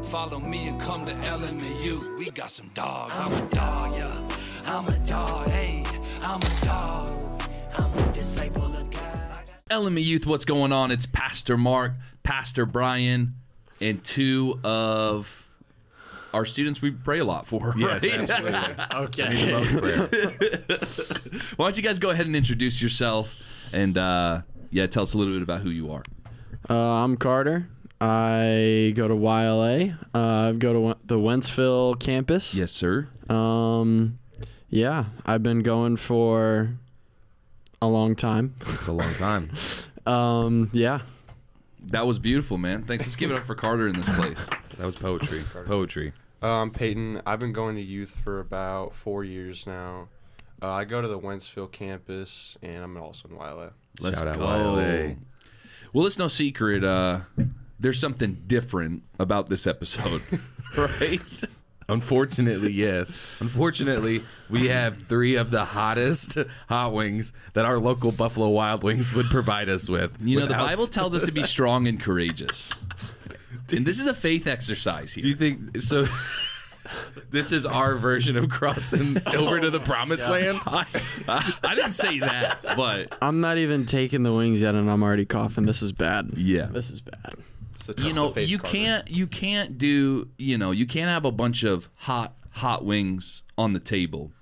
Follow me and come to LMU. We got some dogs. I'm a dog, yeah. I'm a dog, hey. I'm a dog. I'm a disciple of God. LMU Youth, what's going on? It's Pastor Mark, Pastor Bryan, and two of our students we pray a lot for. Yes, right? absolutely. Okay. We need the most prayer. Why don't you guys go ahead and introduce yourself and tell us a little bit about who you are. I'm Carter. I go to YLA. I go to the Wentzville campus. Yes, sir. Yeah, I've been going for a long time. It's a long time. Yeah. That was beautiful, man. Thanks. Let's give it up for Carter in this place. That was poetry. Poetry. I'm Peyton. I've been going to youth for about 4 years now. I go to the Wentzville campus, and I'm also in YLA. Let's Shout out go. YLA. Well, it's no secret. There's something different about this episode, right? Unfortunately, yes. Unfortunately, we have 3 of the hottest hot wings that our local Buffalo Wild Wings would provide us with. You know, the Bible tells us to be strong and courageous. And this is a faith exercise here. Do you think so? This is our version of crossing over to the promised land? I didn't say that, but I'm not even taking the wings yet, and I'm already coughing. This is bad. yeah. This is bad. You know, you can't have a bunch of hot wings on the table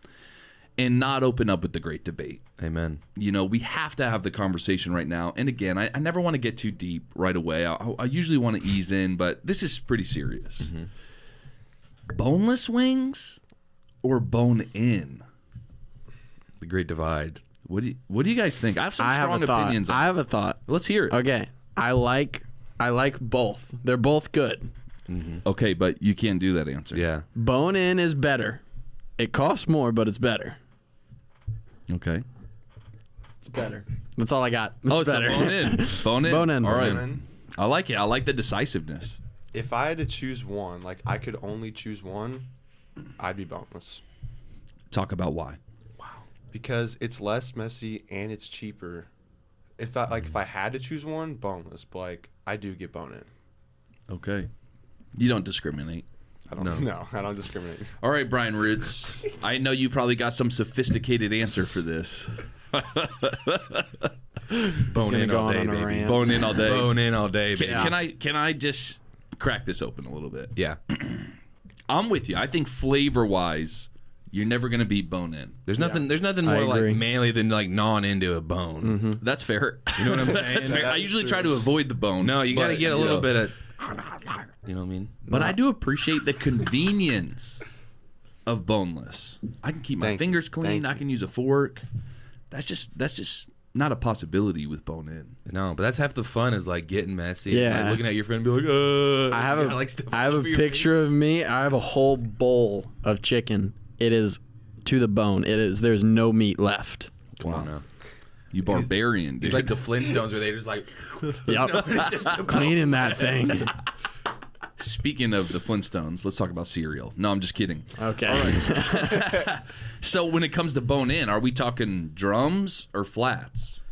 and not open up with the great debate. Amen. You know, we have to have the conversation right now. And again, I never want to get too deep right away. I usually want to ease in, but this is pretty serious. Mm-hmm. Boneless wings or bone in? The great divide. What do you guys think? I have some strong opinions. I have a thought. Let's hear it. Okay. I like both. They're both good. Mm-hmm. Okay, but you can't do that answer. Yeah. Bone in is better. It costs more, but it's better. Okay. It's better. That's all I got. It's So better. bone in. Bone in. Bone in. All right. Bone in. I like it. I like the decisiveness. If I had to choose one, like I could only choose one, I'd be boneless. Talk about why. Because it's less messy and it's cheaper. If I had to choose one, boneless, but like I do get bone in. Okay. You don't discriminate. I don't discriminate. All right, Bryan Roots. I know you probably got some sophisticated answer for this. Bone in go all on day, on a baby. rant. Bone in all day. Bone in all day, baby. Can I just crack this open a little bit? Yeah. I'm with you. I think flavor-wise, you're never going to beat bone in. There's nothing more agree. like manly than like gnawing into a bone. Mm-hmm. That's fair. You know what I'm saying? That's fair. I usually try to avoid the bone. No, you got to but, get a little know. bit of, you know what I mean? But I do appreciate the convenience of boneless. I can keep my Thank you. fingers clean. Thank I can use a fork. That's just not a possibility with bone in. No, but that's half the fun is like getting messy. Yeah. Like looking at your friend and be like, I have you know, like stuff I have all a over your picture face. of me. I have a whole bowl of chicken. It is to the bone. It is. There's no meat left. Come on now. You barbarian, dude. He's like the Flintstones where they just like, Yep. it's just Cleaning that thing. Speaking of the Flintstones, let's talk about cereal. No, I'm just kidding. Okay. So when it comes to bone in, are we talking drums or flats?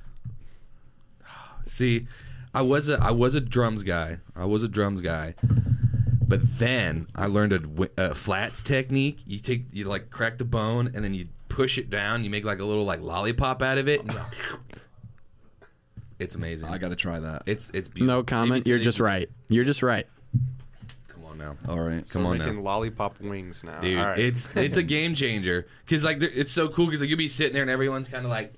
See, I was a drums guy. But then I learned a flats technique. You like crack the bone and then you push it down. You make like a little like lollipop out of it. It's amazing. I got to try that. It's beautiful. No comment. You're just right. You're just right. Come on now. All right. Come We're on making now. lollipop wings now. Dude, All right. it's a game changer because like it's so cool because like you'll be sitting there and everyone's kind of like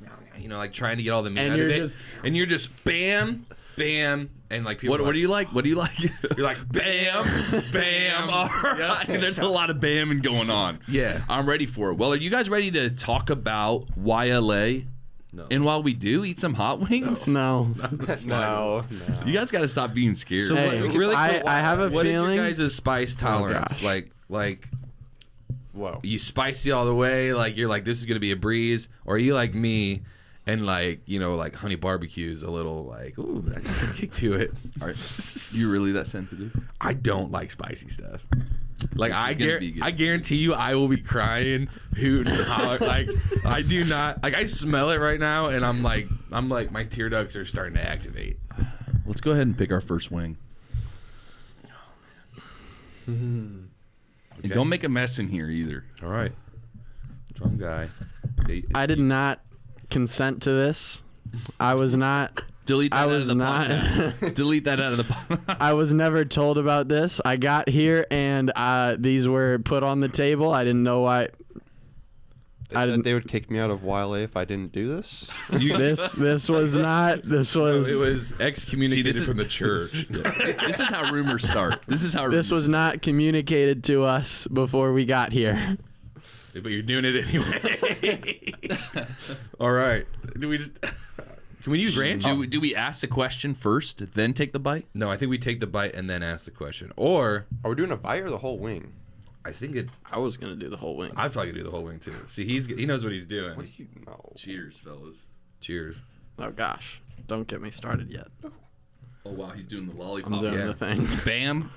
like trying to get all the meat And out of you're it, just- and you're just bam, bam, and like people. What do you like? What do you like? You're like bam, bam. All right. There's a lot of bamming going on. Yeah. I'm ready for it. Well, are you guys ready to talk about YLA? No. And while we do, eat some hot wings? No. no. You guys got to stop being scared. So Hey, what, really, I have a what feeling. is your guys' spice tolerance? gosh. Like Whoa. you spicy all the way? Like you're like this is gonna be a breeze, or are you like me? And like like honey barbecue's a little like ooh, that got some kick to it. All right. You really that sensitive? I don't like spicy stuff. Like This is gonna be good. I guarantee you, I will be crying, hooting, and hollering. Like I do not like. I smell it right now, and I'm like my tear ducts are starting to activate. Let's go ahead and pick our first wing. And don't make a mess in here either. All right. Drum guy. I did not consent to this. I was not. Delete that I out was of the not. podcast. Delete that out of the podcast. I was never told about this. I got here and these were put on the table. I didn't know why. They said they would kick me out of YLA if I didn't do this. This was not. This was. It was excommunicated this is- from the church. This is how rumors start. This was not communicated to us before we got here. But you're doing it anyway. All right. Do we just... Can we use ranch? Do we ask the question first, then take the bite? No, I think we take the bite and then ask the question. Or Are we doing a bite or the whole wing? I think it... I was gonna do the whole wing. I'd probably do the whole wing, too. See, he knows what he's doing. What do you know? Cheers, fellas. Cheers. Oh gosh, don't get me started yet. Oh, wow, he's doing the lollipop. I'm doing yeah. the thing. Bam.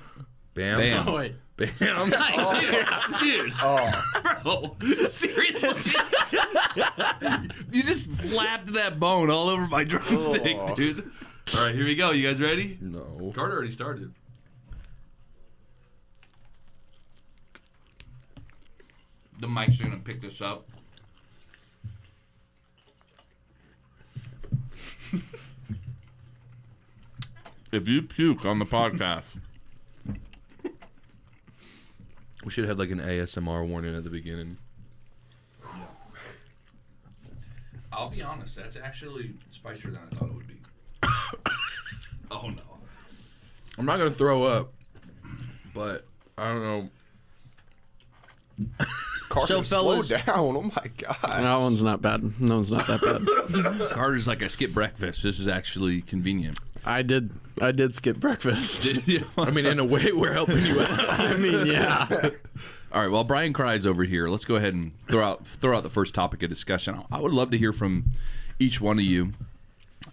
Bam. Bam. Oh wait. Bam. Dude. Bro, seriously? You just flapped that bone all over my drumstick, dude. All right, here we go. You guys ready? No. Carter already started. The mics are going to pick this up. If you puke on the podcast... We should have like an ASMR warning at the beginning. I'll be honest, that's actually spicier than I thought it would be. Oh no. I'm not going to throw up, but I don't know. Carter, So, fellas- slow down. Oh my god. That one's not bad. No one's not that bad. Carter's like, I skipped breakfast. This is actually convenient. I did skip breakfast. I mean, in a way, we're helping you out. I mean, yeah. All right, while Bryan cries over here, let's go ahead and throw out the first topic of discussion. I would love to hear from each one of you.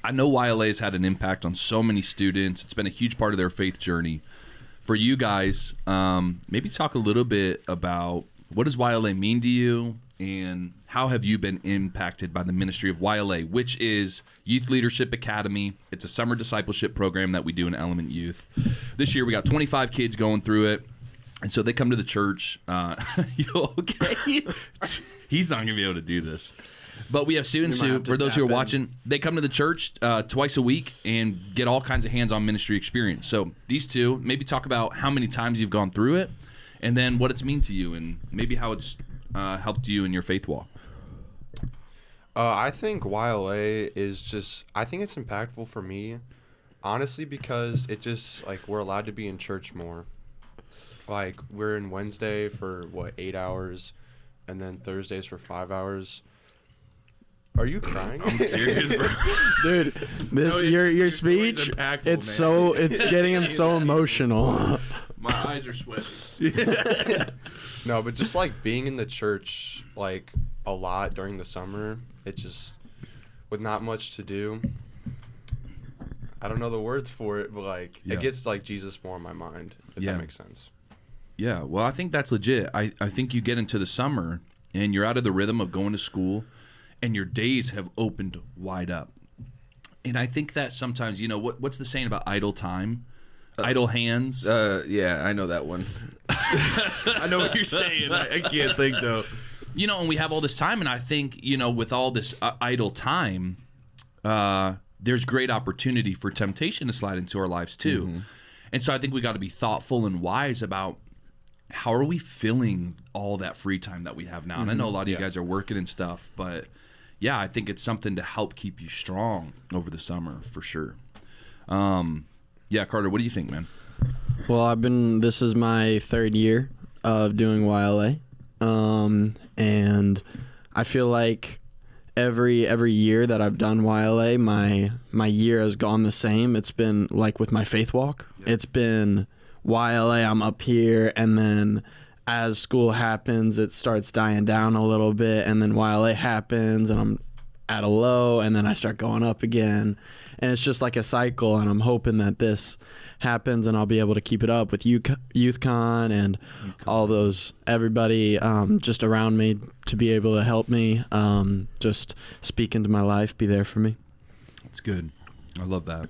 I know YLA has had an impact on so many students. It's been a huge part of their faith journey. For you guys, maybe talk a little bit about what does YLA mean to you, and how have you been impacted by the ministry of YLA, which is Youth Leadership Academy. It's a summer discipleship program that we do in Element Youth. This year we got 25 kids going through it. And so they come to the church. You okay? He's not going to be able to do this. But we have students You might who, have to for those who are tap in. watching, they come to the church twice a week and get all kinds of hands-on ministry experience. So these two, maybe talk about how many times you've gone through it, and then what it's mean to you, and maybe how it's helped you in your faith walk. I think YLA is just, I think it's impactful for me, honestly, because it just, like, we're allowed to be in church more. Like, we're in Wednesday for, 8 hours, and then Thursdays for 5 hours. Are you crying? I'm serious, bro. Dude, No, your story's speech, impactful, it's man. it's getting him so emotional. My eyes are sweaty. No, but just, like, being in the church, like, a lot during the summer, it just, with not much to do, I don't know the words for it, but, like, Yeah. it gets, like, Jesus more in my mind, if Yeah. that makes sense. Yeah, well, I think that's legit. I think you get into the summer and you're out of the rhythm of going to school, and your days have opened wide up. And I think that sometimes, what's the saying about idle time? Idle hands. Yeah, I know that one. I know what you're saying. I can't think, though. And we have all this time, and I think, with all this idle time, there's great opportunity for temptation to slide into our lives too. Mm-hmm. And so I think we got to be thoughtful and wise about how are we filling all that free time that we have now. And I know a lot of you guys are working and stuff, but yeah, I think it's something to help keep you strong over the summer for sure. Yeah, Carter, what do you think, man? Well, this is my third year of doing YLA. And I feel like every year that I've done YLA, my year has gone the same. It's been like with my faith walk. Yep. It's been YLA, I'm up here, and then as school happens, it starts dying down a little bit, and then YLA happens, and I'm at a low, and then I start going up again. And it's just like a cycle, and I'm hoping that this happens and I'll be able to keep it up with YouthCon and all those, everybody just around me to be able to help me, just speak into my life, be there for me. That's good. I love that.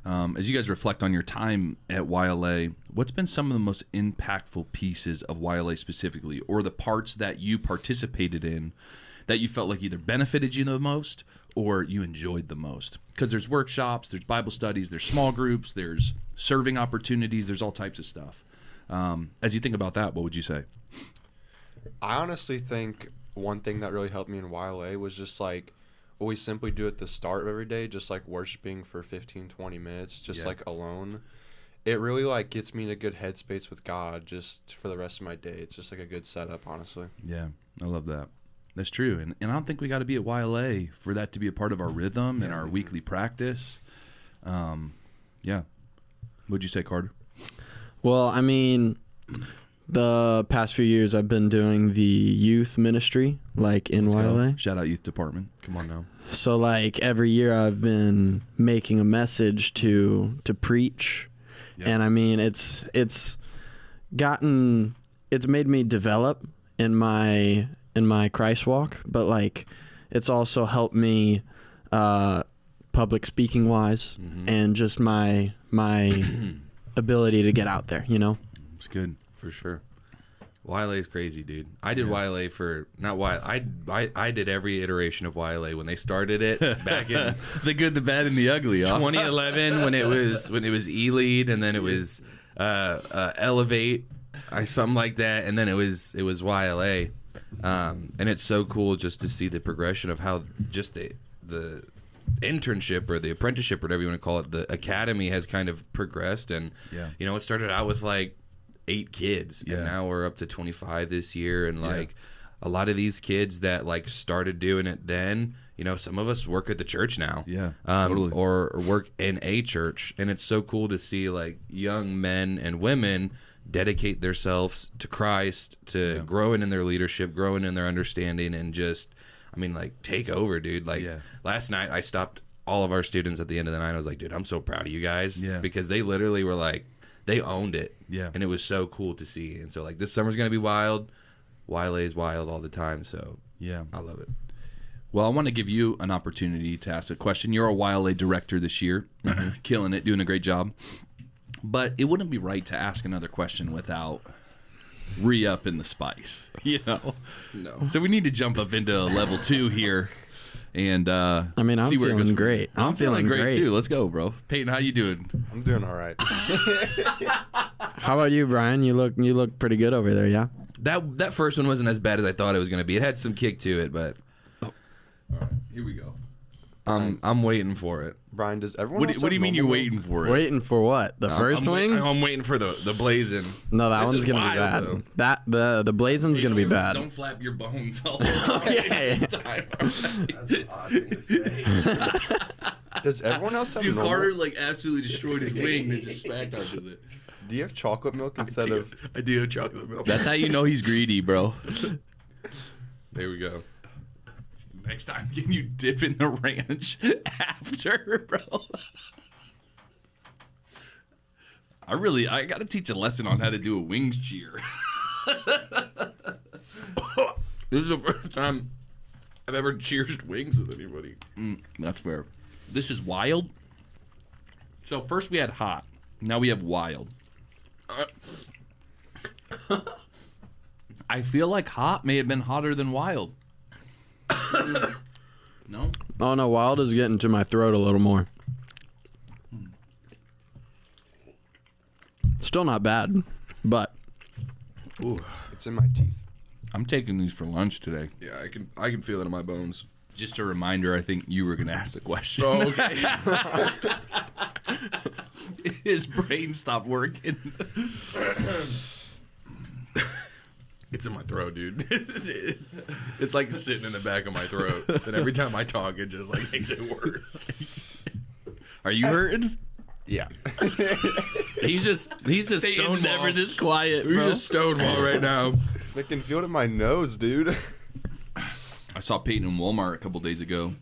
As you guys reflect on your time at YLA, what's been some of the most impactful pieces of YLA specifically, or the parts that you participated in that you felt like either benefited you the most or you enjoyed the most? Because there's workshops, there's Bible studies, there's small groups, there's serving opportunities, there's all types of stuff. As you think about that, what would you say? I honestly think one thing that really helped me in YLA was just like what we simply do at the start of every day, just like worshiping for 15-20 minutes, just like alone. It really like gets me in a good headspace with God just for the rest of my day. It's just like a good setup, honestly. Yeah, I love that. That's true. And I don't think we got to be at YLA for that to be a part of our rhythm and our weekly practice. Yeah. What'd you say, Carter? Well, I mean, the past few years I've been doing the youth ministry, like in YLA. Shout out youth department. Come on now. So like every year I've been making a message to preach. Yeah. And I mean, it's made me develop in my Christ walk, but like it's also helped me public speaking wise and just my ability to get out there, you know? It's good. For sure. YLA is crazy, dude. I did YLA for not YLA. I did every iteration of YLA when they started it back in The good, the bad, and the ugly. Huh? 2011 when it was E-Lead, and then it was Elevate, something like that, and then it was YLA, and it's so cool just to see the progression of how just the internship or the apprenticeship, whatever you want to call it, the academy has kind of progressed, and you know, it started out with like 8 kids, and now we're up to 25 this year, and like a lot of these kids that like started doing it then, you know, some of us work at the church now, totally. or work in a church, and it's so cool to see like young men and women dedicate themselves to Christ, to growing in their leadership, growing in their understanding, and just, I mean, like, take over, dude. Like last night I stopped all of our students at the end of the night. I was like, dude, I'm so proud of you guys, because they literally were like, they owned it, and it was so cool to see. And so like this summer's gonna be wild. YLA is wild all the time, so I love it. Well, I want to give you an opportunity to ask a question. You're a YLA director this year, killing it, doing a great job. But it wouldn't be right to ask another question without re-upping the spice, you know? No. So we need to jump up into level 2 here. And I mean, I'm see where it goes feeling from great. there. I'm feeling great too. Let's go, bro. Peyton, how you doing? I'm doing all right. How about you, Bryan? You look pretty good over there, yeah? That first one wasn't as bad as I thought it was gonna be. It had some kick to it, but all right, here we go. I'm waiting for it. Bryan, does everyone What else do you have mean you're normal- waiting for it? Waiting for what? The first wing? I'm waiting for the blazing. No, that This one's is gonna wild, be bad. though. The blazing's gonna be bad. Don't flap your bones all Okay. the time. That's an odd thing to say. Does everyone else have Dude, normal? Carter like absolutely destroyed his wing and just smacked us with it. Do you have chocolate milk instead of? I do have chocolate milk. That's how you know he's greedy, bro. There we go. Next time, can you dip in the ranch after, bro? I got to teach a lesson on how to do a wings cheer. This is the first time I've ever cheered wings with anybody. That's fair. This is wild. So first we had hot. Now we have wild. I feel like hot may have been hotter than wild. No? Oh no, wild is getting to my throat a little more. Still not bad, but It's in my teeth. I'm taking these for lunch today. Yeah, I can feel it in my bones. Just a reminder, I think you were going to ask the question. Oh, okay. His brain stopped working. It's in my throat, dude. It's like sitting in the back of my throat. And every time I talk, it just like makes it worse. Are you hurting? Yeah. He's just Peyton's stonewall. never this quiet, He's bro. just stonewall right now. I can feel it in my nose, dude. I saw Peyton in Walmart a couple days ago.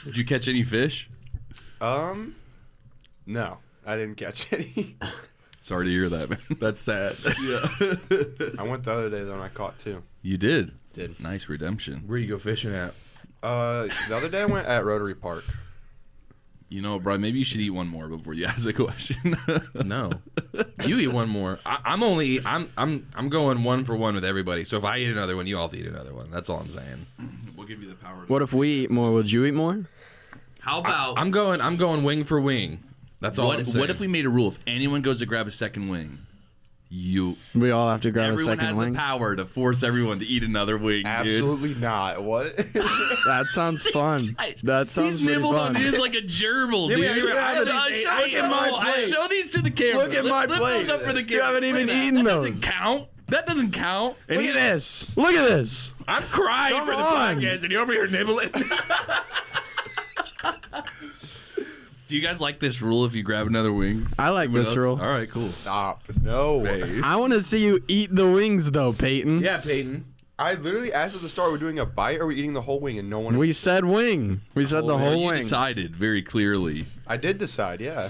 Did you catch any fish? No, I didn't catch any. Sorry to hear that, man. That's sad. Yeah. I went the other day though, and I caught 2. You did? Did. Nice redemption. Where you go fishing at? The other day I went at Rotary Park. You know, Bryan, maybe you should eat one more before you ask the question. No, you eat one more. I'm going 1 for 1 with everybody. So if I eat another one, you all have to eat another one. That's all I'm saying. We'll give you the power. What if we eat more? Would you eat more? How about I'm going wing for wing. That's all I'm saying. what if we made a rule? If anyone goes to grab a second wing, We all have to grab a everyone second has wing. the power to force everyone to eat another wing. Absolutely not. What? That sounds fun. That sounds He's pretty nibbled fun. on his like a gerbil, dude. Look Show these to the camera. Look at my Lift plate. those up for the You camera. haven't even eaten that those. doesn't count. That doesn't count. Look at this. Look at this. I'm crying Come for the on. podcast, and you're over here nibbling. Do you guys like this rule if you grab another wing? I like Anyone this else? rule. All right, cool. Stop. No. I want to see you eat the wings, though, Peyton. Yeah, Peyton. I literally asked at the start, are we doing a bite or are we eating the whole wing? And no one. We said wing. We said the whole You wing. decided very clearly. I did decide, yeah.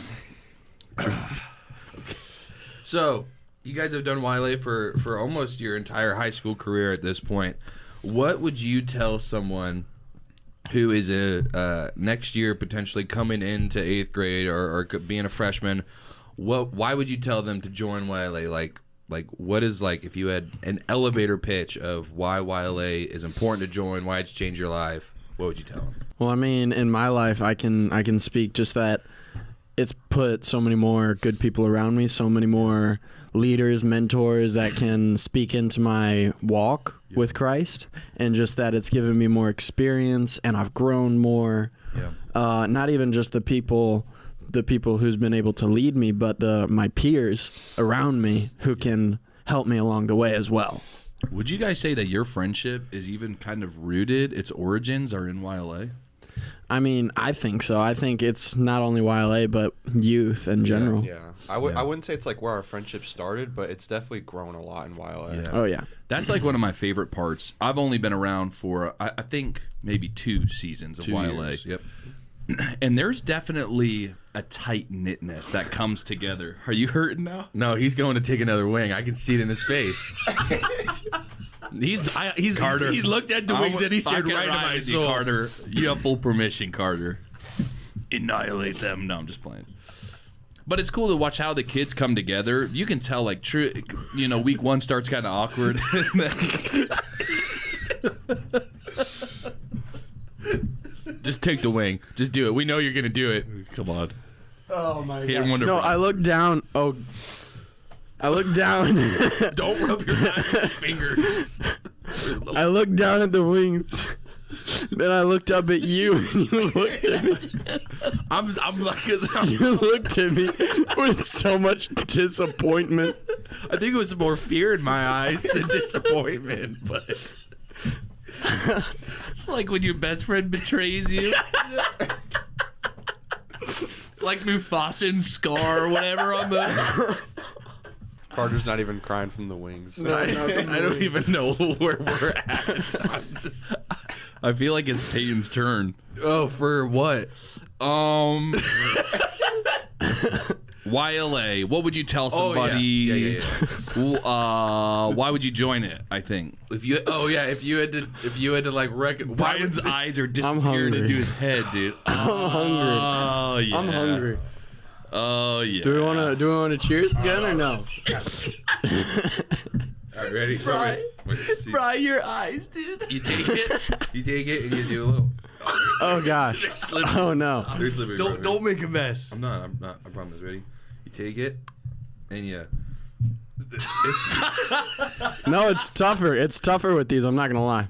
So you guys have done YLA for almost your entire high school career at this point. What would you tell someone who is next year potentially coming into 8th grade or being a freshman? Why would you tell them to join YLA? Like what is, like, if you had an elevator pitch of why YLA is important to join, why it's changed your life, what would you tell them? Well, I mean, in my life, I can speak just that it's put so many more good people around me, so many more leaders, mentors that can speak into my walk with Christ, and just that it's given me more experience and I've grown more. Yeah. Not even just the people who's been able to lead me, but my peers around me who can help me along the way as well. Would you guys say that your friendship is even kind of rooted, its origins are in YLA? I mean, I think so. I think it's not only YLA, but youth in general. Yeah. I wouldn't say it's like where our friendship started, but it's definitely grown a lot in YLA. Yeah. Oh, yeah. That's like one of my favorite parts. I've only been around for, I think, maybe 2 seasons of 2 YLA. years. Yep. And there's definitely a tight-knitness that comes together. Are you hurting now? No, he's going to take another wing. I can see it in his face. He's Carter. He looked at the wings and he stared right into my soul. Carter. You have full permission, Carter. Annihilate them. No, I'm just playing. But it's cool to watch how the kids come together. You can tell, like, week 1 starts kind of awkward. Just take the wing. Just do it. We know you're gonna do it. Come on. Oh, my Hit him God. with a No, rock. I look down. Oh, I look down. Don't rub your eyes with fingers. I looked down at the wings. Then I looked up at you, and you looked at me. I'm like, You looked at me with so much disappointment. I think it was more fear in my eyes than disappointment. But It's like when your best friend betrays you. Like Mufasa and Scar or whatever on the... Carter's not even crying from the wings. I don't even know where we're at. I feel like it's Peyton's turn. Oh, for what? YLA. What would you tell somebody? Yeah. Why would you join it? I think If you had to like Bryan's eyes are disappearing hungry. into his head, dude. I'm hungry. Oh yeah. I'm hungry. Oh yeah. Do we want to cheers again or no? All right, ready? Wait, see. Bryan, your eyes, dude. You take it, and you do a little. Oh gosh. Oh no. They're slippery. Don't make a mess. I'm not. I promise. Ready? You take it, and it's No, it's tougher. It's tougher with these. I'm not gonna lie.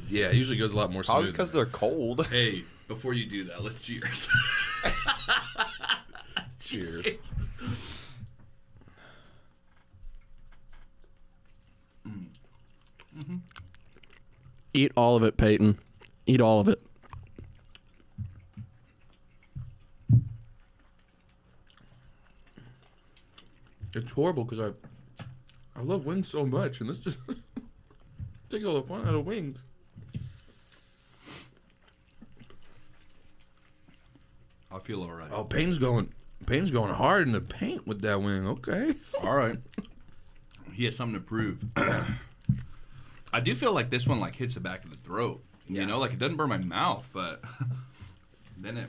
yeah. It usually goes a lot more Probably smooth. because they're cold. Hey, before you do that, let's cheers. Cheers. Eat all of it, Peyton. Eat all of it. It's horrible because I love wings so much, and this just take all the fun out of wings. I feel all right. Oh, Payne's going hard in the paint with that wing. Okay. All right. He has something to prove. I do feel like this one like hits the back of the throat. You know, like it doesn't burn my mouth, but then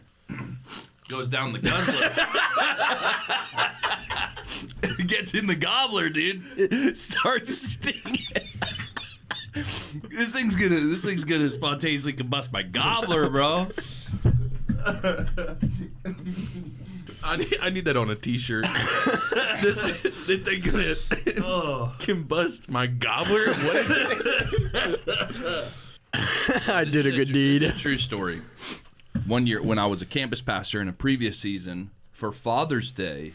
Goes down the guzzler. Gets in the gobbler, dude. Starts stinging. This thing's gonna spontaneously combust my gobbler, bro. I need that on a t-shirt. this thing gonna combust my gobbler? What is it? I did a good deed. It's a true story. One year when I was a campus pastor in a previous season, for Father's Day,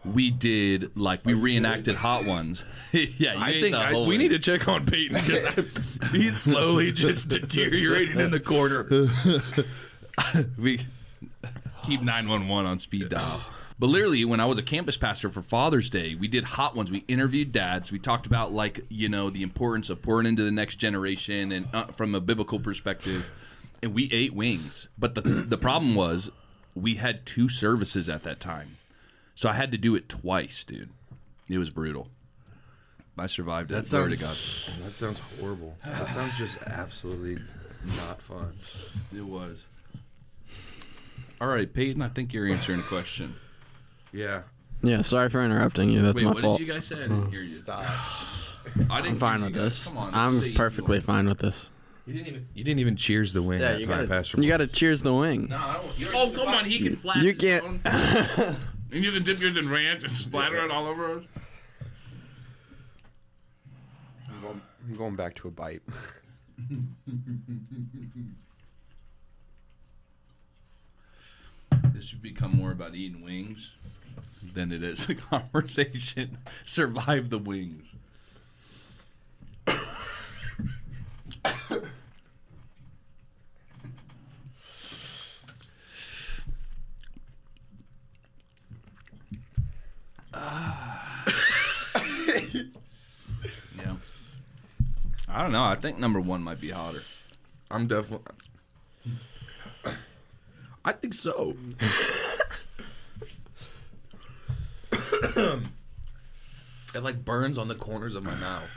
we did we reenacted Hot Ones. Yeah, you I ate think the whole we way. need to check on Peyton because he's slowly just deteriorating in the corner. We keep 911 on speed dial. But literally, when I was a campus pastor for Father's Day, we did Hot Ones. We interviewed dads. We talked about the importance of pouring into the next generation and from a biblical perspective. And we ate wings. But the problem was we had 2 services at that time. So I had to do it twice, dude. It was brutal. I survived it. Glory to God. That sounds horrible. That sounds just absolutely not fun. It was. All right, Peyton, I think you're answering a question. Yeah. Yeah, sorry for interrupting you. That's Wait, my what fault. did you guys say? I didn't hear you. Stop. I didn't I'm fine hear with you guys. this. Come on, I'm this is the perfectly easy fine with this. You didn't even cheers the wing that time, Pastor. You got to cheers the wing. one. No, I don't. Oh, come on. He can flash You his can't. phone. And you can dip yours in ranch and splatter it all over us. I'm going back to a bite. This should become more about eating wings than it is a conversation. Survive the wings. Yeah. I don't know. I think number 1 might be hotter. I'm definitely. I think so. It burns on the corners of my mouth.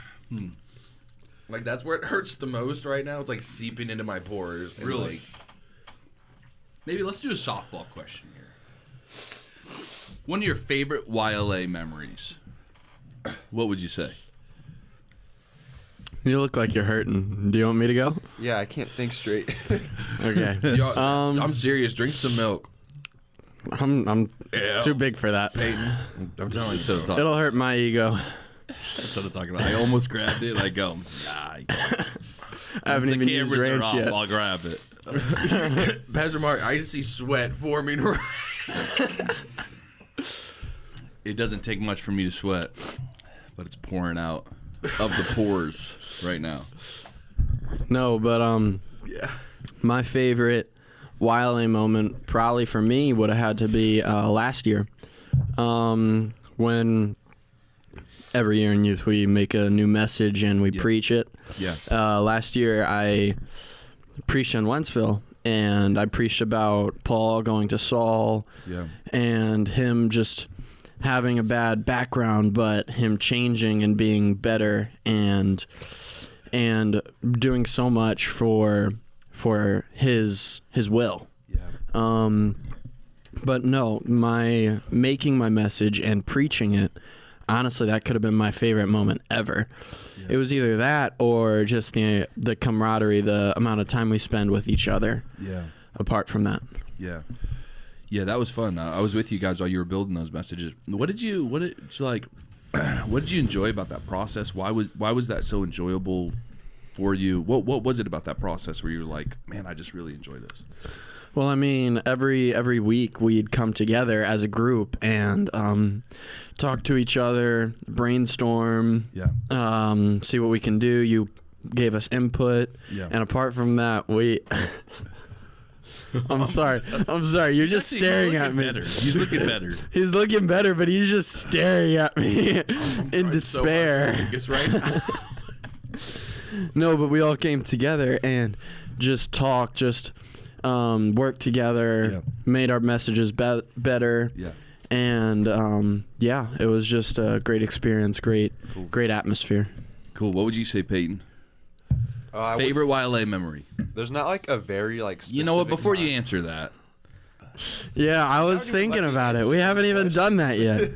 That's where it hurts the most right now. It's seeping into my pores. And Really? Maybe let's do a softball question here. One of your favorite YLA memories. What would you say? You look like you're hurting. Do you want me to go? Yeah, I can't think straight. Okay. I'm serious. Drink some milk. I'm Yeah. too big for that. I'm telling you. So It'll hurt my ego. that's what I'm talking about. I almost grabbed it. I go, nah. I haven't The even used cameras are ranch off. yet. I'll grab it. Pastor Mark, I see sweat forming. It doesn't take much for me to sweat, but it's pouring out of the pores right now. No, but Yeah. my favorite YLA moment probably for me would have had to be last year, when every year in youth we make a new message and we preach it. Yeah. Last year I preached in Wentzville, and I preached about Paul going to Saul Yeah. and him just having a bad background, but him changing and being better and doing so much for his will. Yeah. But no, my making my message and preaching it, honestly, that could have been my favorite moment ever. Yeah. It was either that or just the camaraderie, the amount of time we spend with each other. Yeah. Apart from that, Yeah. Yeah, that was fun. I was with you guys while you were building those messages. What did you enjoy about that process? Why was that so enjoyable for you? What was it about that process where you were like, man, I just really enjoy this? well, I mean, every week we'd come together as a group and talk to each other, brainstorm, Yeah. see what we can do. You gave us input, Yeah. and apart from that, we. I'm sorry. You're just staring at me. Better. He's looking better. He's looking better, but he's just staring at me in despair. Focus right now. No, but we all came together and just talked, just worked together, Yeah. made our messages better. Yeah. And it was just a great experience, great atmosphere. Cool. What would you say, Peyton? I would- Favorite YLA memory? There's not a very specific You know what? Before you time. answer that, Yeah, I was thinking about it. We haven't even done that yet.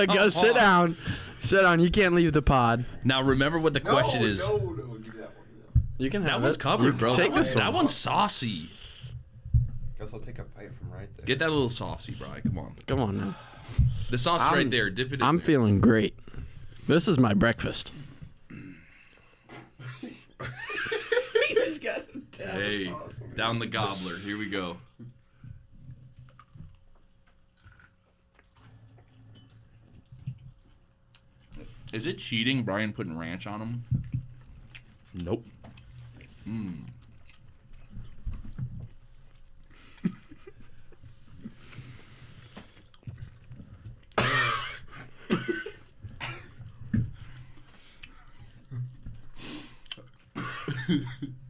Go sit down. Sit down. You can't leave the pod. Now remember what the question is. No, give me that one. You can have That one's it. covered, bro. Take this That one. one's saucy. Guess I'll take a bite from right there. Get that a little saucy, Bryan. Come on. Come on now. The sauce is right there. Dip it in I'm there. feeling great. This is my breakfast. Hey, down the gobbler. Here we go. Is it cheating, Bryan, putting ranch on them? Nope.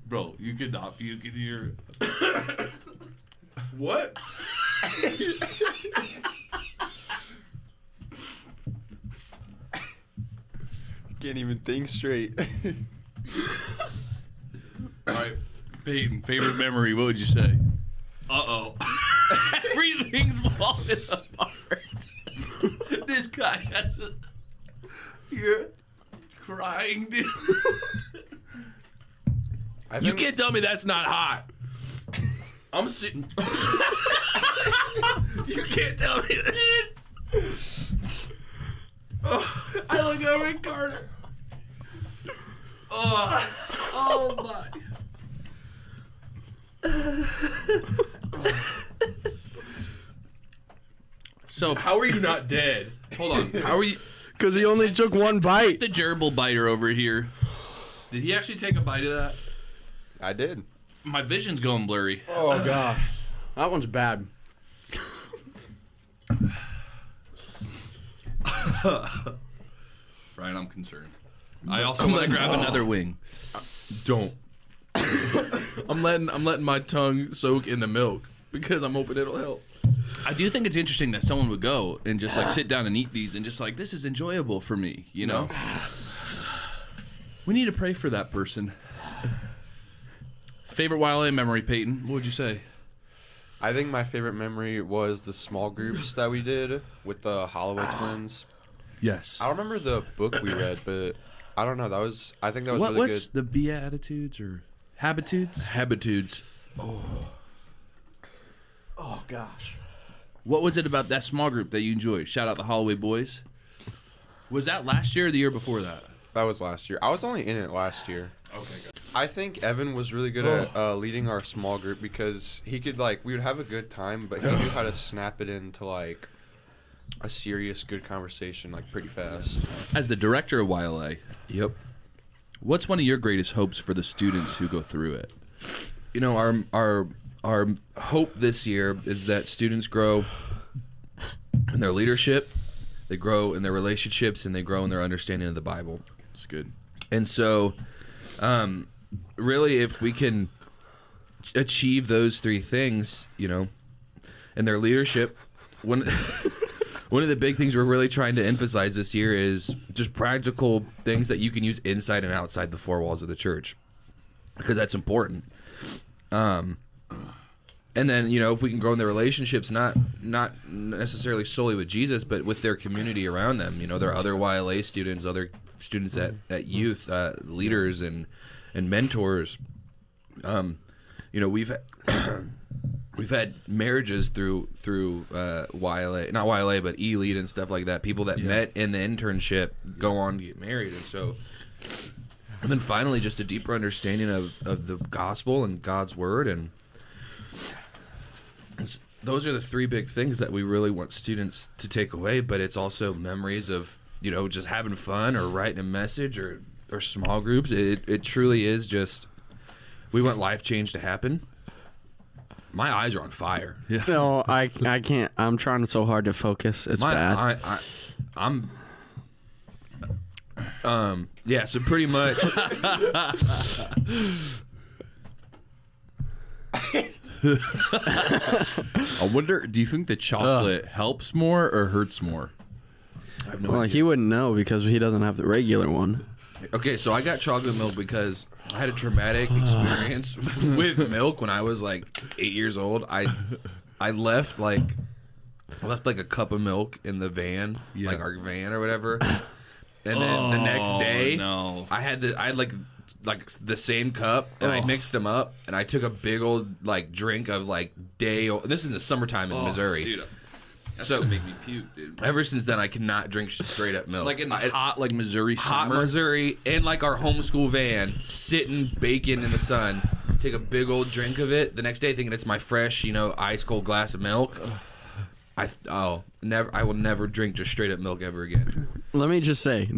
Bro, you cannot. You can hear. What? Can't even think straight. All right, Peyton, favorite memory. What would you say? Uh-oh. Everything's falling apart. This guy has a... You're crying, dude. You can't tell me that's not hot. I'm sitting. You can't tell me that. I look over at Carter. Oh my. So How are you not dead? hold on. How are you? Because he only took one bite. The gerbil biter over here. Did he actually take a bite of that? I did. My vision's going blurry. Oh, gosh. That one's bad. Bryan, I'm concerned. I also want to grab another wing. Don't. I'm letting my tongue soak in the milk because I'm hoping it'll help. I do think it's interesting that someone would go and just like sit down and eat these and just like, this is enjoyable for me, you know? We need to pray for that person. Favorite YLA memory, Peyton? What would you say? I think my favorite memory was the small groups that we did with the Holloway twins. Yes. I don't remember the book we read, but I don't know. I think that was really What's good. the Beatitudes or Habitudes? Habitudes. Oh, gosh. What was it about that small group that you enjoyed? Shout out the Holloway boys. Was that last year or the year before that? That was last year. I was only in it last year. Okay, good. I think Evan was really good at leading our small group because he could we would have a good time, but he knew how to snap it into a serious good conversation pretty fast. As the director of YLA, Yep. what's one of your greatest hopes for the students who go through it? You know, our hope this year is that students grow in their leadership, they grow in their relationships, and they grow in their understanding of the Bible. It's good. And so, really, if we can achieve those three things, in their leadership, one of the big things we're really trying to emphasize this year is just practical things that you can use inside and outside the four walls of the church, because that's important. And then, if we can grow in their relationships, not necessarily solely with Jesus, but with their community around them. There are other YLA students, other students at youth, leaders and mentors. We've had marriages through YLA, not YLA, but E-Lead and stuff like that. People that met in the internship go on to get married, and then finally just a deeper understanding of the gospel and God's word, and those are the three big things that we really want students to take away. But it's also memories of just having fun or writing a message or small groups. It truly is just, we want life change to happen. My eyes are on fire. Yeah. No, I can't. I'm trying so hard to focus. It's bad. I'm yeah, so pretty much I wonder, do you think the chocolate helps more or hurts more? I have no Well, idea. he wouldn't know because he doesn't have the regular one. Okay, so I got chocolate milk because I had a traumatic experience with milk when I was like 8 years old. I left like a cup of milk in the van, like our van or whatever. And then the next day, I had like the same cup, and I mixed them up, and I took a big old like drink of like day old. This is in the summertime in Missouri. Dude, that's So- gonna make me puke, dude. Ever since then, I cannot drink straight up milk. Like in the hot, like Missouri hot summer. Missouri, and like our homeschool van, sitting baking in the sun, take a big old drink of it. The next day, thinking it's my fresh, ice cold glass of milk. I will never drink just straight up milk ever again. Let me just say,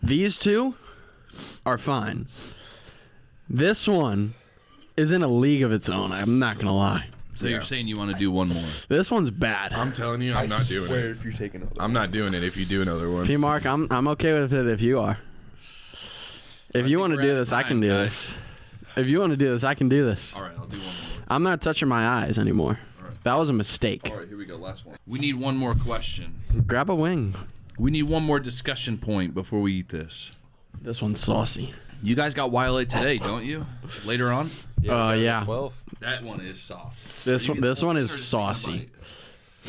these two are fine. This one is in a league of its own. I'm not gonna lie. So you're saying you want to do one more? This one's bad. I'm telling you, I'm not doing it. If you take another, I'm not doing it if you do another one. P Mark, I'm okay with it if you are. If you want to we're do at this, I time, can do guys. this. If you want to do this, I can do this. All right, I'll do one more. I'm not touching my eyes anymore. right. That was a mistake. All right, here we go. Last one. We need one more question. Grab a wing. We need one more discussion point before we eat this. This one's saucy. You guys got Wile today, don't you? Later on? Yeah. 12. That one is sauce. This You one- get this the one whole is thing or just saucy. take a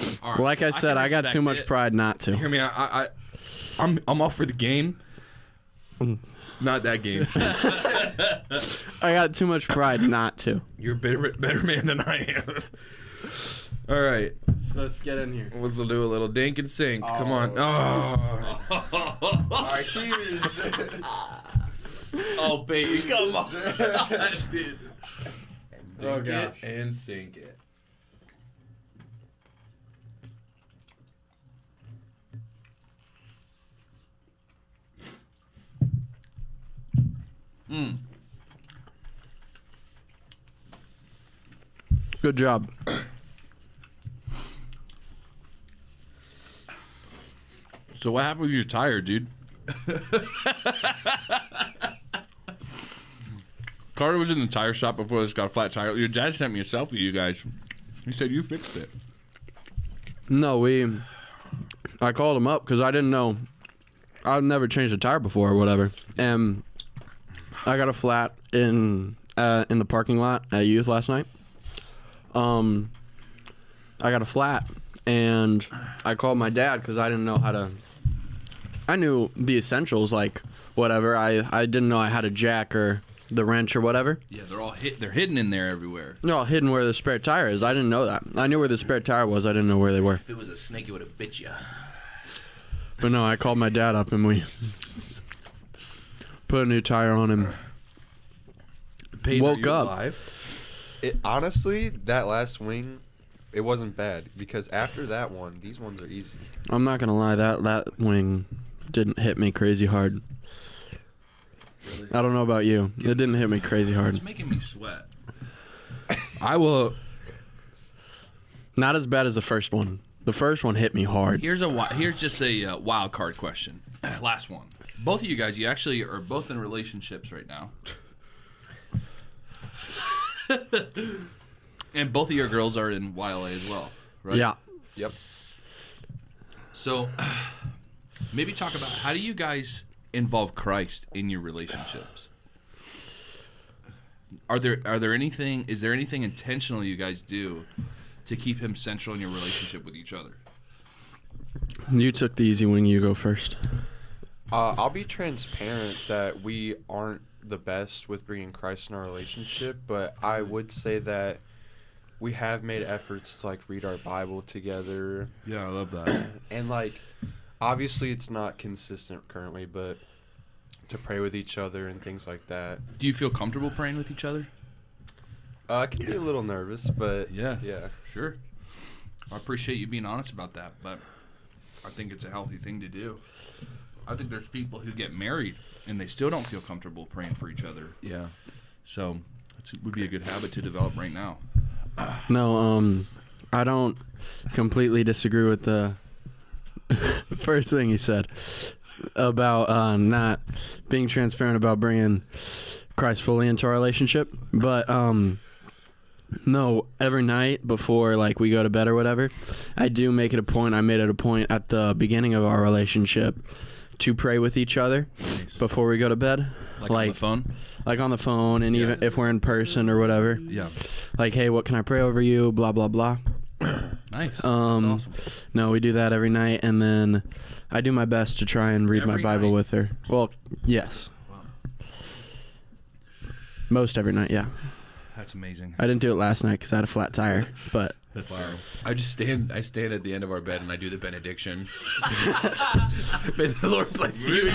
bite? All right, Like I said, can I got too respect much it. pride not to. Hear me out. I'm all for the game. Not that game. I got too much pride not to. You're a better man than I am. All right, Let's get in here. let's do a little dink and sink. Come on. Oh. All right, cheers. Oh, baby, come on. Dude. Dink it and sink it. Good job. So what happened with your tire, dude? Carter was in the tire shop before this got a flat tire. Your dad sent me a selfie, you guys. He said you fixed it. No, I called him up because I didn't know. I'd never changed a tire before or whatever. And I got a flat in the parking lot at youth last night. I got a flat, and I called my dad because I didn't know how to. I knew the essentials, like whatever. I didn't know I had a jack or the wrench or whatever. Yeah, they're hidden in there everywhere. No, hidden where the spare tire is. I didn't know that. I knew where the spare tire was. I didn't know where they were. If it was a snake, it would have bit you. But no, I called my dad up and we put a new tire on him. Peyton, Woke are you up. alive? Honestly, that last wing, it wasn't bad because after that one, these ones are easy. I'm not gonna lie, that wing didn't hit me crazy hard. Really? I don't know about you. It didn't hit me crazy hard. It's making me sweat. I will. Not as bad as the first one. The first one hit me hard. Here's just a wild card question. Last one. Both of you guys, you actually are both in relationships right now. And both of your girls are in YLA as well, right? Yeah. Yep. So maybe talk about how do you guys involve Christ in your relationships? Is there anything intentional you guys do to keep him central in your relationship with each other? You took the easy wing, you go first. I'll be transparent that we aren't the best with bringing Christ in our relationship, but I would say that we have made efforts to like read our Bible together, Yeah, I love that. and like obviously it's not consistent currently, but to pray with each other and things like that. Do you feel comfortable praying with each other? I can be a little nervous, but Yeah. yeah. Sure. I appreciate you being honest about that, but I think it's a healthy thing to do. I think there's people who get married and they still don't feel comfortable praying for each other. Yeah. So it would be a good habit to develop right now. No, I don't completely disagree with the first thing he said about not being transparent about bringing Christ fully into our relationship. But no, every night before like we go to bed or whatever, I do make it a point. I made it a point at the beginning of our relationship to pray with each other. before we go to bed. Like on the phone? Like on the phone, and even if we're in person or whatever. Yeah. Like, hey, what can I pray over you? Blah, blah, blah. Nice. That's awesome. No, we do that every night, and then I do my best to try and read my Every Bible night? with her. Well, yes. Most every night, yeah. That's amazing. I didn't do it last night because I had a flat tire, but That's wild. I stand at the end of our bed and I do the benediction. May the Lord bless you.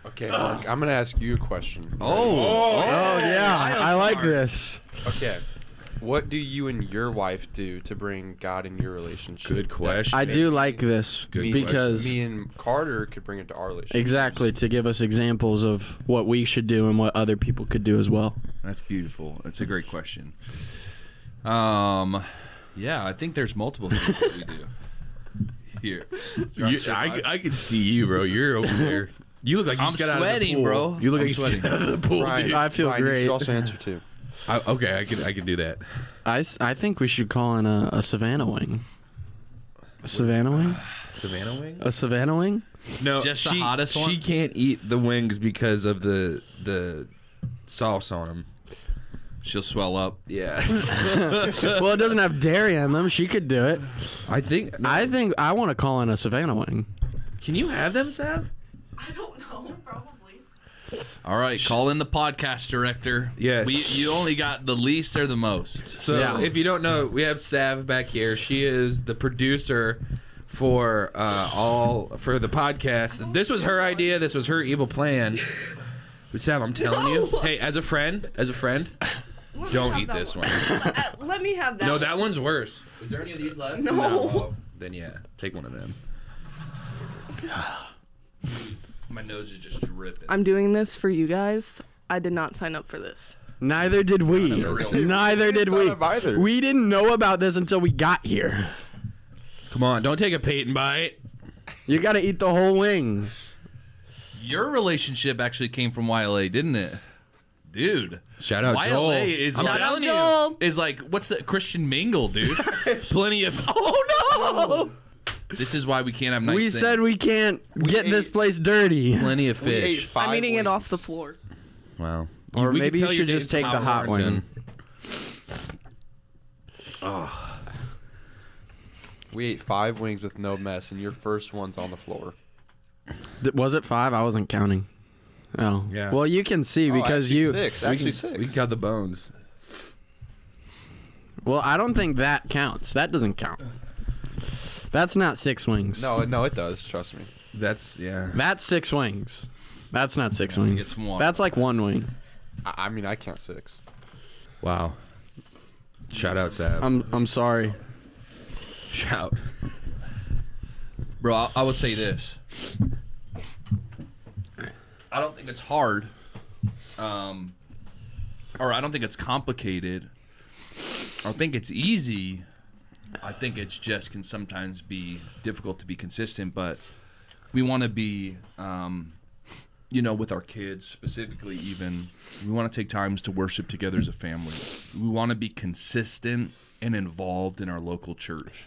Okay, Mark, I'm gonna ask you a question. Oh, yeah, I like this. Okay, what do you and your wife do to bring God in your relationship? Good question. I do like this Me, because me and Carter could bring it to our relationship. exactly to give us examples of what we should do and what other people could do as well. That's beautiful. That's a great question. Yeah, I think there's multiple things that we do. Here. I can see you, bro. You're over there. You look like you I'm just got out of the sweating, pool. bro. You look I'm like you just sweating. got out of the pool, Brian, dude. I feel Brian, You great. should also answer too. Okay, I can do that. I think we should call in a Savannah wing. A Savannah wing? Savannah wing? A Savannah wing? No, Just the hottest one? She can't eat the wings because of the sauce on them. She'll swell up. Yeah. Well, it doesn't have dairy on them. She could do it. I think I want to call in a Savannah wing. Can you have them, Sav? I don't know, probably. All right, call in the podcast director. Yes. You only got the least or the most. So Yeah. if you don't know, we have Sav back here. She is the producer for for the podcast. This was her idea. This was her evil plan. But Sav, I'm telling you, hey, as a friend, Let me don't have eat that this one. Let me have that. No, one. that one's worse. Is there any of these left? No. Oh, then yeah, take one of them. My nose is just dripping. I'm doing this for you guys. I did not sign up for this. Neither did we. Neither did we. sign up either. We didn't know about this until we got here. Come on, don't take a Peyton bite. You got to eat the whole wing. Your relationship actually came from YLA, didn't it? Dude. Shout out YLA Joel. is I'm like, telling you. Joel. is like, what's the Christian mingle, dude? Plenty of. Oh no! This is why we can't have nice We things. said we can't get this place dirty. Plenty of We ate fish. 5 I'm eating it off the wings. floor. Wow. Or We maybe can you tell should you're just dating take some the hot Warrington. wing. We ate 5 wings with no mess, and your first one's on the floor. Was it 5? I wasn't counting. Oh. Yeah. Well, you can see because actually you. 6. Actually 6. We can cut the bones. Well, I don't think that counts. That doesn't count. That's not 6 wings. No, it does. Trust me. That's yeah. That's 6 wings. That's not 6 get wings. some water. That's like 1 wing. I mean, I count 6. Wow. Shout out Sav. I'm sorry. Shout. Bro, I would say this. I don't think it's hard. Or I don't think it's complicated. I think it's easy. I think it's just can sometimes be difficult to be consistent, but we want to be, with our kids specifically even, we want to take times to worship together as a family. We want to be consistent and involved in our local church.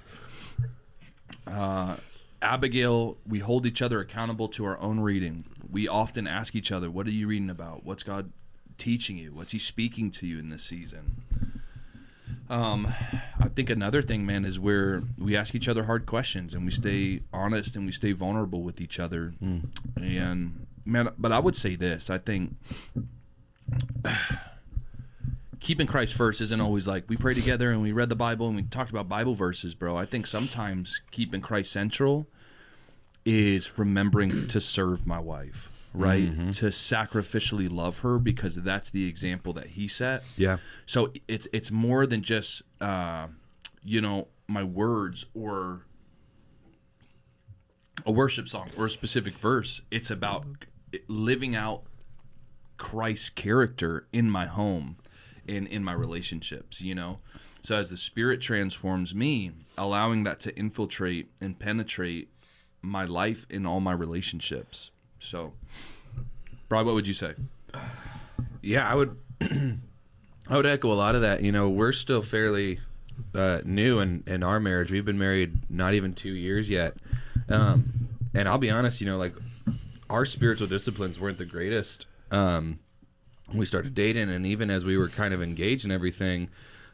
Abigail, we hold each other accountable to our own reading. We often ask each other, what are you reading about? What's God teaching you? What's he speaking to you in this season? I think another thing, man, is where we ask each other hard questions and we stay honest and we stay vulnerable with each other. And man, but I would say this, I think keeping Christ first isn't always like we pray together and we read the Bible and we talked about Bible verses, bro. I think sometimes keeping Christ central is remembering to serve my wife, right? To sacrificially love her because that's the example that he set. Yeah. So it's more than just my words or a worship song or a specific verse. It's about living out Christ's character in my home and in my relationships, So as the Spirit transforms me, allowing that to infiltrate and penetrate my life in all my relationships. So, Bryan, what would you say? Yeah, I would echo a lot of that. We're still fairly new in our marriage. We've been married not even 2 years yet. And I'll be honest, like our spiritual disciplines weren't the greatest when we started dating, and even as we were kind of engaged and everything.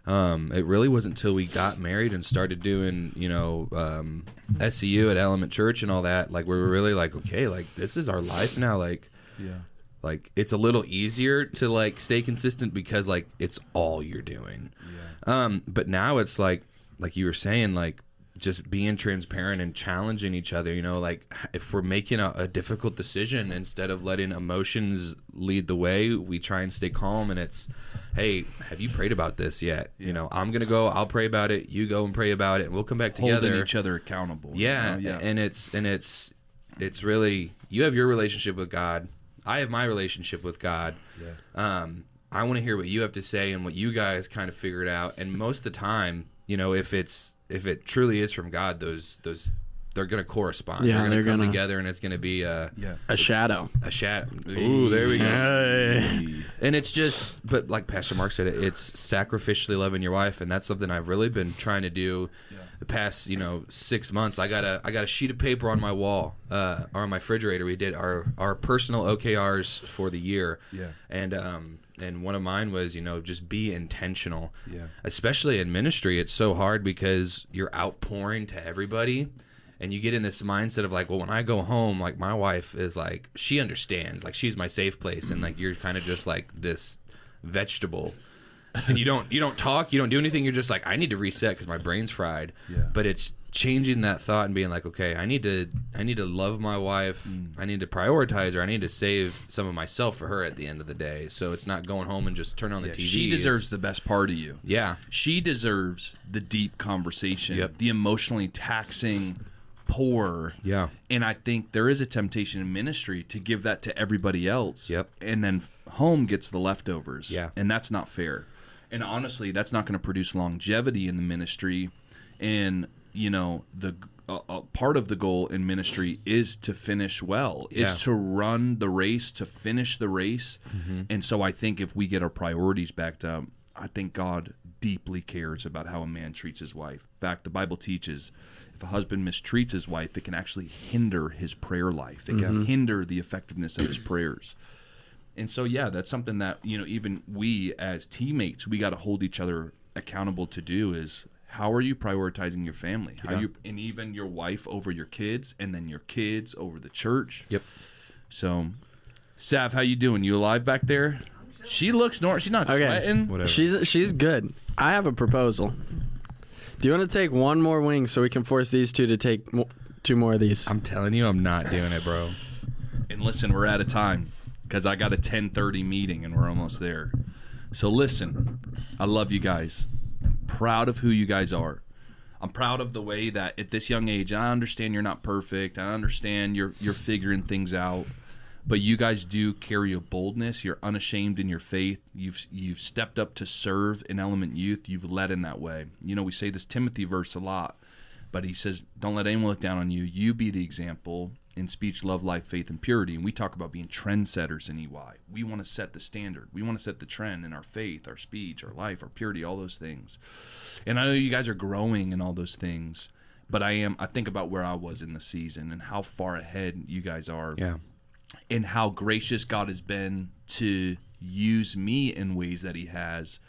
It really wasn't until we got married and started doing, SCU at Element Church and all that, like we were really like, okay, like this is our life now. Like, like it's a little easier to like stay consistent because like it's all you're doing. But now it's like you were saying, like just being transparent and challenging each other, like if we're making a difficult decision, instead of letting emotions lead the way, we try and stay calm. And it's, hey, have you prayed about this yet? I'm going to go, I'll pray about it. You go and pray about it, and we'll come back together. Holding each other accountable. And it's really, you have your relationship with God. I have my relationship with God. I want to hear what you have to say and what you guys kind of figured out. And most of the time, if it truly is from God, those they're going to correspond. Yeah, they're going to come together, and it's going to be a shadow. A shadow. Ooh, there we go. And it's just, but like Pastor Mark said, it's sacrificially loving your wife, and that's something I've really been trying to do the past 6 months. I got a sheet of paper on my wall, or on my refrigerator. We did our personal OKRs for the year. And one of mine was, just be intentional. Especially in ministry, it's so hard because you're outpouring to everybody, and you get in this mindset of like, well, when I go home, like my wife is like, she understands, like she's my safe place, and like you're kind of just like this vegetable, and you don't talk, you don't do anything. You're just like, I need to reset because my brain's fried. But it's changing that thought and being like, okay, I need to love my wife. I need to prioritize her. I need to save some of myself for her at the end of the day. So it's not going home and just turn on the TV. She deserves the best part of you. She deserves the deep conversation, the emotionally taxing pour. And I think there is a temptation in ministry to give that to everybody else. And then home gets the leftovers. And that's not fair. And honestly, that's not going to produce longevity in the ministry. And the part of the goal in ministry is to finish well, is to run the race, to finish the race. And so I think if we get our priorities backed up, I think God deeply cares about how a man treats his wife. In fact, the Bible teaches if a husband mistreats his wife, it can actually hinder his prayer life. It can hinder the effectiveness of his prayers. And so, that's something that, even we as teammates, we got to hold each other accountable to do is, how are you prioritizing your family? And even your wife over your kids, and then your kids over the church. So, Sav, how you doing? You alive back there? She looks normal. She's not sweating. Whatever. She's good. I have a proposal. Do you want to take one more wing so we can force these two to take 2 more of these? I'm telling you, I'm not doing it, bro. And listen, we're out of time because I got a 10:30 meeting and we're almost there. So listen, I love you guys. Proud of who you guys are. I'm proud of the way that at this young age, I understand you're not perfect. I understand you're figuring things out, but you guys do carry a boldness. You're unashamed in your faith. You've stepped up to serve in Element Youth. You've led in that way. We say this Timothy verse a lot, but he says, don't let anyone look down on you. You be the example in speech, love, life, faith, and purity. And we talk about being trendsetters in EY. We want to set the standard. We want to set the trend in our faith, our speech, our life, our purity, all those things. And I know you guys are growing in all those things, but I think about where I was in the season and how far ahead you guys are. And how gracious God has been to use me in ways that he has,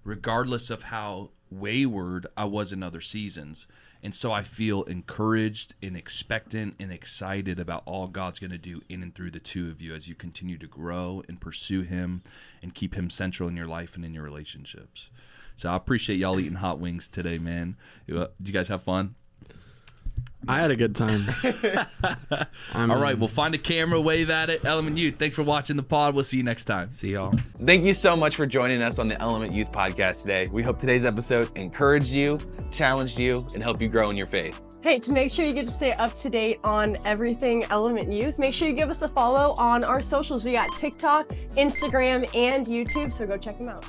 regardless of how wayward I was in other seasons. And so I feel encouraged and expectant and excited about all God's going to do in and through the two of you as you continue to grow and pursue him and keep him central in your life and in your relationships. So I appreciate y'all eating hot wings today, man. Did you guys have fun? I had a good time. All right, we'll find a camera, wave at it. Element Youth, thanks for watching the pod. We'll see you next time. See y'all. Thank you so much for joining us on the Element Youth podcast today. We hope today's episode encouraged you, challenged you, and helped you grow in your faith. Hey, to make sure you get to stay up to date on everything Element Youth, make sure you give us a follow on our socials. We got TikTok, Instagram, and YouTube, so go check them out.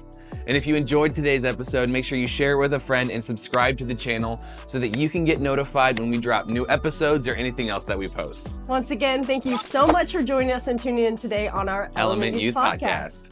And if you enjoyed today's episode, make sure you share it with a friend and subscribe to the channel so that you can get notified when we drop new episodes or anything else that we post. Once again, thank you so much for joining us and tuning in today on our Element Youth podcast.